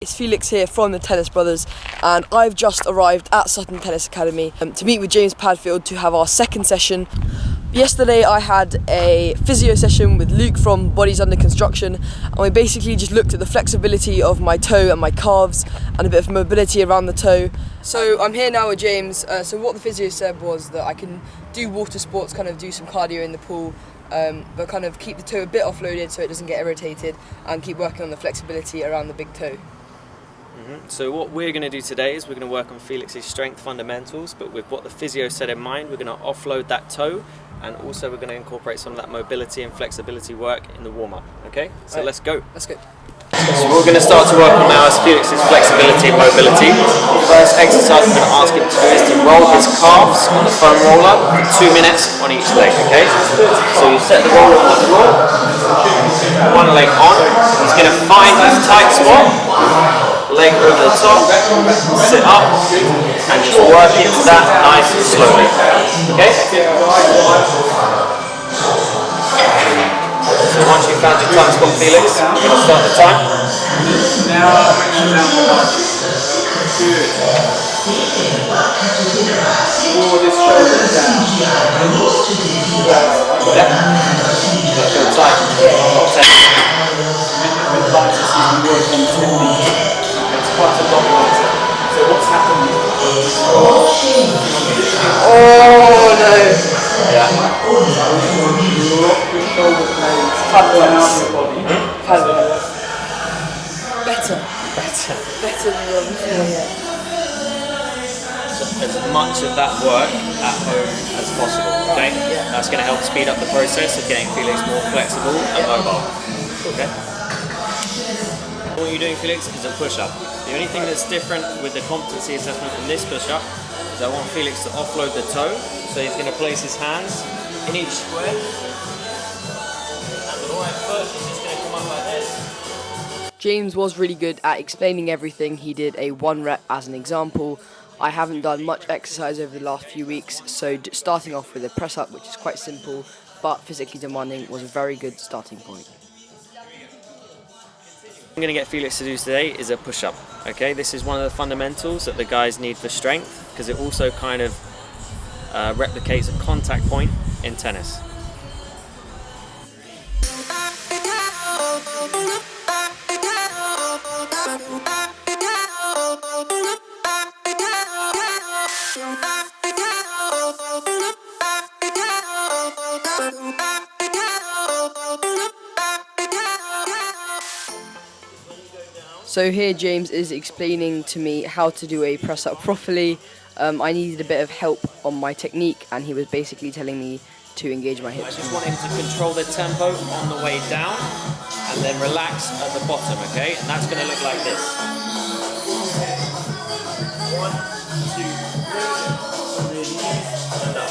it's Felix here from the Tennis Brothers, and I've just arrived at Sutton Tennis Academy to meet with James Padfield to have our second session. Yesterday I had a physio session with Luke from Bodies Under Construction, and we basically just looked at the flexibility of my toe and my calves and a bit of mobility around the toe. So I'm here now with James. So what the physio said was that I can do water sports, kind of do some cardio in the pool, but kind of keep the toe a bit offloaded so it doesn't get irritated, and keep working on the flexibility around the big toe. So what we're going to do today is we're going to work on Felix's strength fundamentals, but with what the physio said in mind, we're going to offload that toe, and also we're going to incorporate some of that mobility and flexibility work in the warm-up. Okay, so let's go. Let's go. So we're going to start to work on now is Felix's flexibility and mobility. The first exercise we're going to ask him to do is to roll his calves on the foam roller for 2 minutes on each leg. Okay, so you set the roller on the floor, one leg on. He's going to find his tight spot, leg over the top, sit up, and just work into that nice and slowly. Okay? So once you've found your tight spot, Felix, you're going to start the time. Feel tight. 10. Quite a long way. So what's happened? Oh no! Yeah. Better than the one before, yeah. So as much of that work at home as possible, okay? Yeah. That's going to help speed up the process of getting Felix more flexible and mobile. Okay? What you're doing, Felix, is a push-up. The only thing that's different with the competency assessment in this push-up is I want Felix to offload the toe, so he's going to place his hands in each square, and the right foot is just going to come up like this. James was really good at explaining everything. He did a 1 rep as an example. I haven't done much exercise over the last few weeks, so starting off with a press-up, which is quite simple but physically demanding, was a very good starting point. What I'm going to get Felix to do today is a push-up. Okay, this is one of the fundamentals that the guys need for strength, because it also kind of replicates a contact point in tennis. So here James is explaining to me how to do a press-up properly. I needed a bit of help on my technique, and he was basically telling me to engage my hips. I just want him to control the tempo on the way down, and then relax at the bottom, okay? And that's going to look like this. 1, 2, 3, release, and up.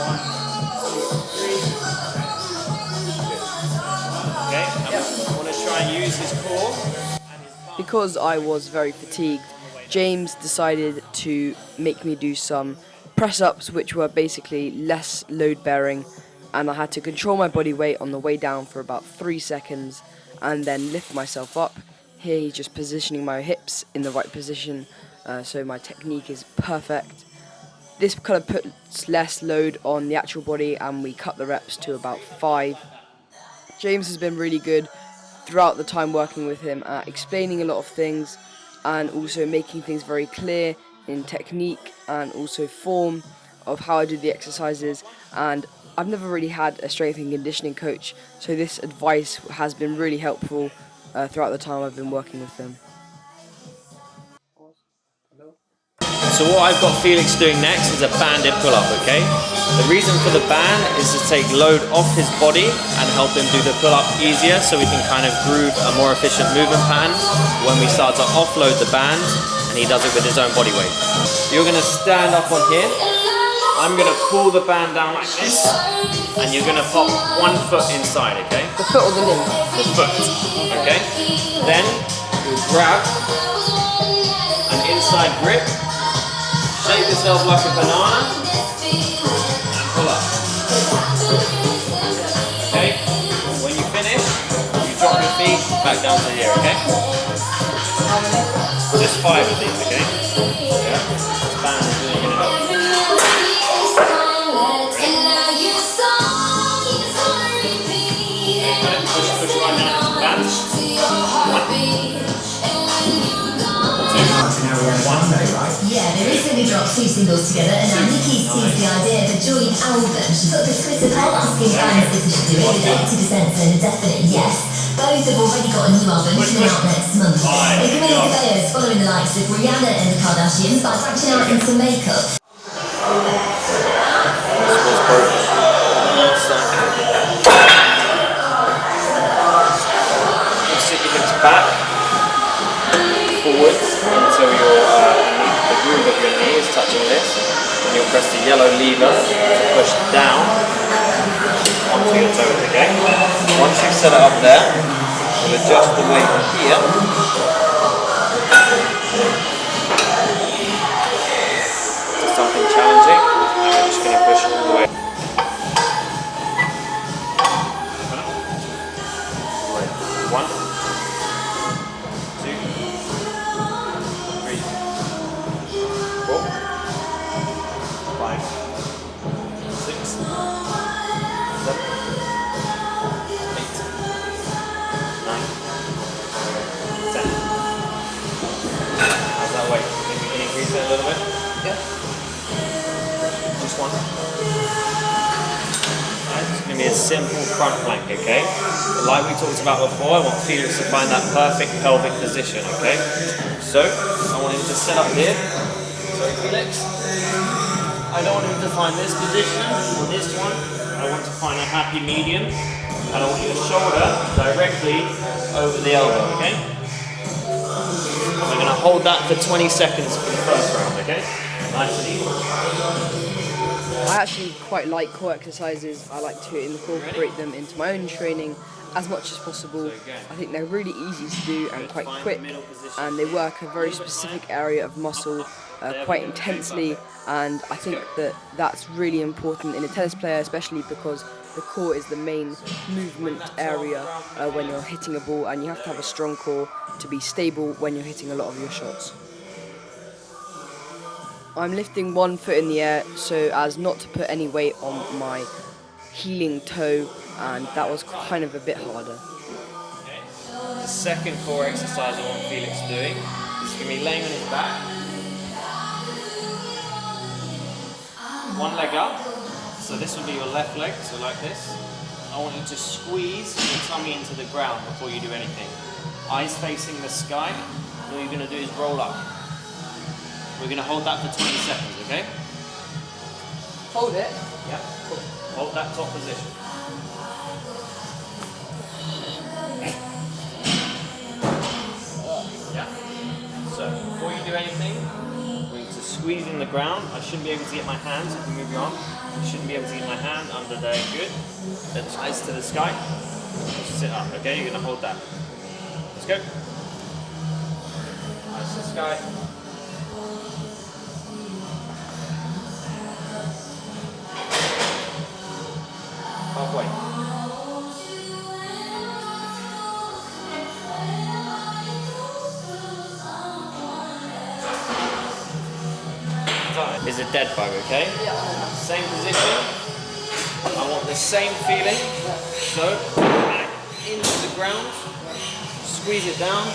1, 2, 3. Okay, I want to try and use his core. Because I was very fatigued, James decided to make me do some press-ups, which were basically less load-bearing, and I had to control my body weight on the way down for about 3 seconds and then lift myself up. Here he's just positioning my hips in the right position, so my technique is perfect. This kind of puts less load on the actual body, and we cut the reps to about 5. James has been really good throughout the time working with him at explaining a lot of things, and also making things very clear in technique and also form of how I do the exercises. And I've never really had a strength and conditioning coach, so this advice has been really helpful throughout the time I've been working with them. So what I've got Felix doing next is a banded pull-up, okay? The reason for the band is to take load off his body and help him do the pull-up easier, so we can kind of groove a more efficient movement pattern when we start to offload the band and he does it with his own body weight. You're going to stand up on here. I'm going to pull the band down like this, and you're going to pop 1 foot inside, okay? The foot or the limb? The foot, okay? Then you'll grab an inside grip, shape yourself like a banana, and pull up. Okay? When you finish, you drop your feet back back down to here, okay? Just 5 of these, okay? Yeah. This band is really going to help. Push right down into the band. 1, 2, 1. Yeah, they recently dropped 2 singles together, and now Nicki sees the idea of a joint album. She took this Twitter poll asking fans if they should do it, with 80% saying a definite yes. Both have already got a new album coming out next month. And Camila Cabello is following the likes of Rihanna and the Kardashians by branching out into makeup. Sit your hips back, forwards until the groove of your knee is touching this. And you'll press the yellow lever to push down onto your toes, okay? Once you've set it up there, you'll adjust the weight here. To something challenging, and we're just going to push all the way. 1, 2, 3, 4, 5, 6, 7, 8, 9, 10. How's that weight? Think we can increase it a little bit? Yeah. Just 1. It's going to be a simple front plank, okay? But like we talked about before, I want Felix to find that perfect pelvic position, okay? So, I want him to set up here. So Felix, I don't want him to find this position or this one. I want to find a happy medium. And I want your shoulder directly over the elbow, okay? We're going to hold that for 20 seconds for the first round, okay? Nice and easy. I actually quite like core exercises. I like to incorporate them into my own training as much as possible. I think they're really easy to do and quite quick, and they work a very specific area of muscle quite intensely, and I think that that's really important in a tennis player, especially because the core is the main movement area when you're hitting a ball, and you have to have a strong core to be stable when you're hitting a lot of your shots. I'm lifting one foot in the air so as not to put any weight on my healing toe, and that was kind of a bit harder. Okay. The second core exercise I want Felix doing is going to be laying on his back. One leg up, so this will be your left leg, so like this. I want you to squeeze your tummy into the ground before you do anything. Eyes facing the sky, and all you're going to do is roll up. We're going to hold that for 20 seconds, okay? Hold it. Yeah. Hold that top position. Yeah. So, before you do anything, we're going to squeeze in the ground. I shouldn't be able to get my hands, if you move your arm. I shouldn't be able to get my hand under there, good. Then eyes to the sky. Sit up, okay? You're going to hold that. Let's go. Eyes to the sky. Halfway. Is a dead bug, okay? Yeah. Same position. I want the same feeling. So, back into the ground. Squeeze it down.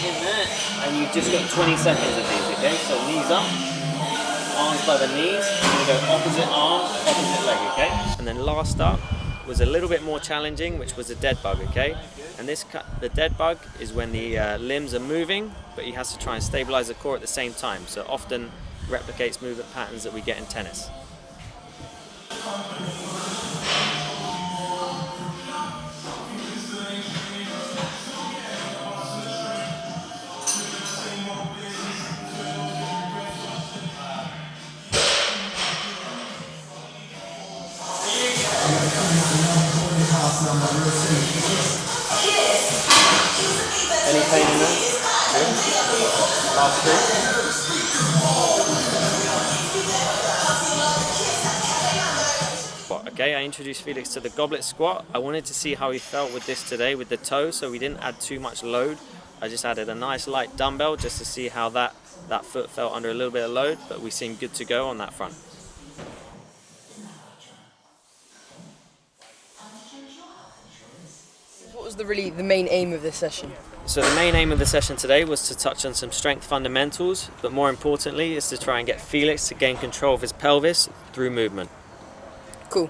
In there. And you've just got 20 seconds of these, okay? So knees up. Arms by the knees. You're going to go opposite arm, opposite leg, okay? And then last up was a little bit more challenging, which was a dead bug, okay? And the dead bug is when the limbs are moving, but he has to try and stabilize the core at the same time. So often replicates movement patterns that we get in tennis. Any pain in there? Good. Last three. Okay, I introduced Felix to the goblet squat. I wanted to see how he felt with this today with the toe, so we didn't add too much load. I just added a nice light dumbbell just to see how that foot felt under a little bit of load, but we seem good to go on that front. What was the main aim of this session? So the main aim of the session today was to touch on some strength fundamentals, but more importantly is to try and get Felix to gain control of his pelvis through movement. Cool.